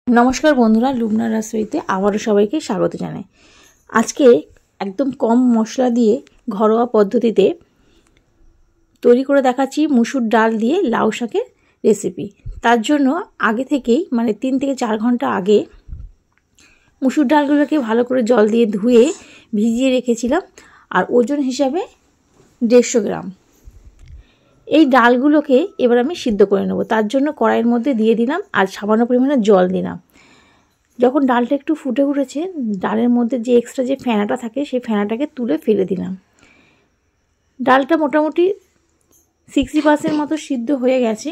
नमस्कार बंधुरा लुबना रसोईते आबारो सबाइके स्वागत जानाई। आज के एकदम कम मशला दिए घरोया पद्धतिते तैरी करे देखाच्छि मुसुर डाल दिए लाउ शाकेर रेसिपि। तार जोन्नो आगे थेकेई माने 3 থেকে 4 घंटा आगे मुसुर डालगुलोके भालो करे जल दिए धुए भिजिए रेखेछिलाम और ओजन हिसाबे 150 ग्राम। এই ডালগুলোকে এবার আমি সিদ্ধ করে নেব। তার জন্য কড়াইয়ের মধ্যে দিয়ে দিলাম আর সামান্য পরিমাণে জল দিলাম। যখন ডালটা একটু ফুটে উঠেছে ডালের মধ্যে যে এক্সট্রা যে ফেনাটা থাকে সেই ফেনাটাকে তুলে ফেলে দিলাম। ডালটা মোটামুটি 60% মতো সিদ্ধ হয়ে গেছে।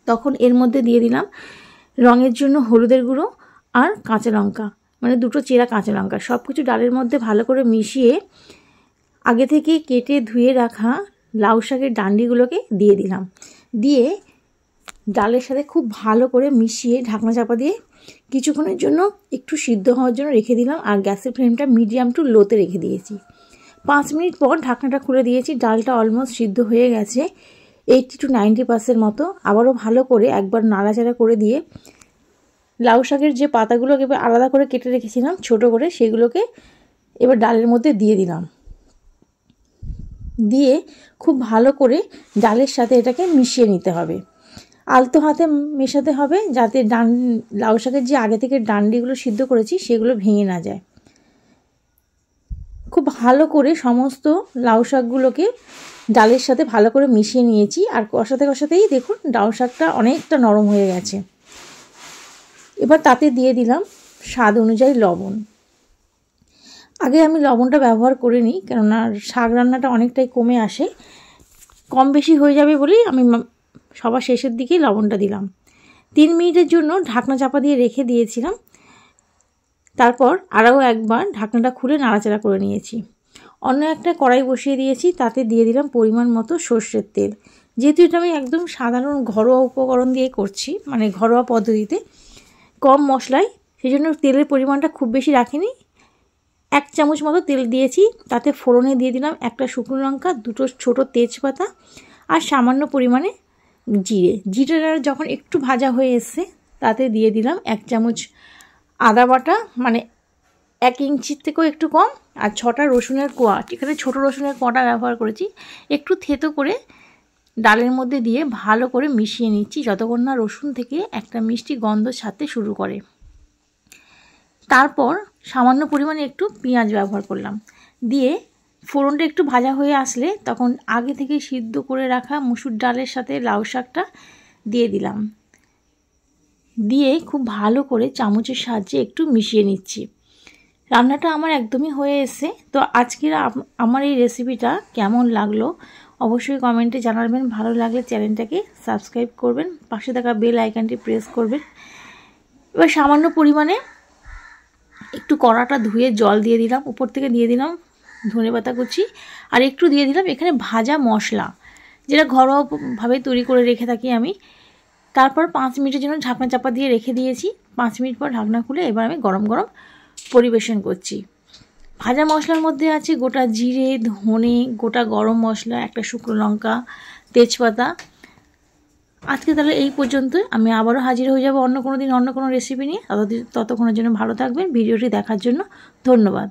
তখন এর মধ্যে দিয়ে দিলাম রঙের জন্য হলুদের গুঁড়ো আর কাঁচা লঙ্কা, মানে দুটো চেরা কাঁচা লঙ্কা। সব কিছু ডালের মধ্যে ভালো করে মিশিয়ে আগে থেকে কেটে ধুয়ে রাখা লাউ শাকের ডান্ডিগুলোকে দিয়ে দিলাম। দিয়ে ডালের সাথে খুব ভালো করে মিশিয়ে ঢাকনা চাপা দিয়ে কিছুক্ষণের জন্য একটু সিদ্ধ হওয়ার জন্য রেখে দিলাম আর গ্যাসের ফ্লেমটা মিডিয়াম টু লোতে রেখে দিয়েছি। 5 মিনিট পর ঢাকনাটা খুলে দিয়েছি। ডালটা অলমোস্ট সিদ্ধ হয়ে গেছে 80 to 90% মতো। আবারও ভালো করে একবার নাড়াচাড়া করে দিয়ে লাউ শাকের যে পাতাগুলোকে এবার আলাদা করে কেটে রেখেছিলাম ছোট করে সেগুলোকে এবার ডালের মধ্যে দিয়ে দিলাম। দিয়ে খুব ভালো করে ডালের সাথে এটাকে মিশিয়ে নিতে হবে। আলতো হাতে মেশাতে হবে যাতে লাউ শাকের যে আগে থেকে ডান্ডিগুলো সিদ্ধ করেছি সেগুলো ভেঙে না যায়। খুব ভালো করে সমস্ত লাউ শাকগুলোকে ডালের সাথে ভালো করে মিশিয়ে নিয়েছি আর কষাতে কষাতেই দেখুন লাউ শাকটা অনেকটা নরম হয়ে গেছে। এবার তাতে দিয়ে দিলাম স্বাদ অনুযায়ী লবণ। আগে আমি লবণটা ব্যবহার করিনি কেননা শাক রান্নাটা অনেকটাই কমে আসে, কম বেশি হয়ে যাবে বলেই আমি সবার শেষের দিকেই লবণটা দিলাম। 3 মিনিটের জন্য ঢাকনা চাপা দিয়ে রেখে দিয়েছিলাম। তারপর আরও একবার ঢাকনাটা খুলে নাড়াচাড়া করে নিয়েছি। অন্য একটা কড়াই বসিয়ে দিয়েছি, তাতে দিয়ে দিলাম পরিমাণ মতো সর্ষের তেল। যেহেতু এটা আমি একদম সাধারণ ঘরোয়া উপকরণ দিয়ে করছি, মানে ঘরোয়া পদ্ধতিতে কম মশলায়, সেই জন্য তেলের পরিমাণটা খুব বেশি রাখিনি। 1 চামচ মতো তেল দিয়েছি। তাতে ফোড়নে দিয়ে দিলাম একটা শুকনো লঙ্কা, দুটো ছোট তেজপাতা আর সামান্য পরিমাণে জিরে। জিরেটা যখন একটু ভাজা হয়ে এসছে তাতে দিয়ে দিলাম 1 চামচ আদা বাটা, মানে 1 ইঞ্চির থেকেও একটু কম, আর 6টা রসুনের কোয়া। এখানে ছোটো রসুনের কোয়াটা ব্যবহার করেছি। একটু থেতো করে ডালের মধ্যে দিয়ে ভালো করে মিশিয়ে নিচ্ছি যতক্ষণ না রসুন থেকে একটা মিষ্টি গন্ধ ছাড়তে শুরু করে। তারপর সামান্য পরিমাণে একটু পেঁয়াজ ব্যবহার করলাম। দিয়ে ফোড়নটা একটু ভাজা হয়ে আসলে তখন আগে থেকে সিদ্ধ করে রাখা মুসুর ডালের সাথে লাউ শাকটা দিয়ে দিলাম। দিয়ে খুব ভালো করে চামচের সাহায্যে একটু মিশিয়ে নিচ্ছি। রান্নাটা আমার একদমই হয়ে এসেছে। তো আজকের আমার এই রেসিপিটা কেমন লাগলো অবশ্যই কমেন্টে জানাবেন। ভালো লাগলে চ্যানেলটাকে সাবস্ক্রাইব করবেন, পাশে থাকা বেল আইকনটি প্রেস করবেন। এবার সামান্য পরিমাণে একটু কড়াটা ধুয়ে জল দিয়ে দিলাম, উপর থেকে দিয়ে দিলাম ধনেপাতা কুচি আর একটু দিয়ে দিলাম এখানে ভাজা মশলা, যেটা ঘরোয়াভাবে তৈরি করে রেখে থাকি আমি। তারপর 5 মিনিটের জন্য ঢাকনা চাপা দিয়ে রেখে দিয়েছি। 5 মিনিট পর ঢাকনা খুলে এবার আমি গরম গরম পরিবেশন করছি। ভাজা মশলার মধ্যে আছে গোটা জিরে, ধনে, গোটা গরম মশলা, একটা শুকনো লঙ্কা, তেজপাতা। আজকে তাহলে এই পর্যন্তই। আমি আবারও হাজির হয়ে যাব অন্য কোনো দিন অন্য কোনো রেসিপি নিয়ে। ততক্ষণের জন্য ভালো থাকবেন। ভিডিওটি দেখার জন্য ধন্যবাদ।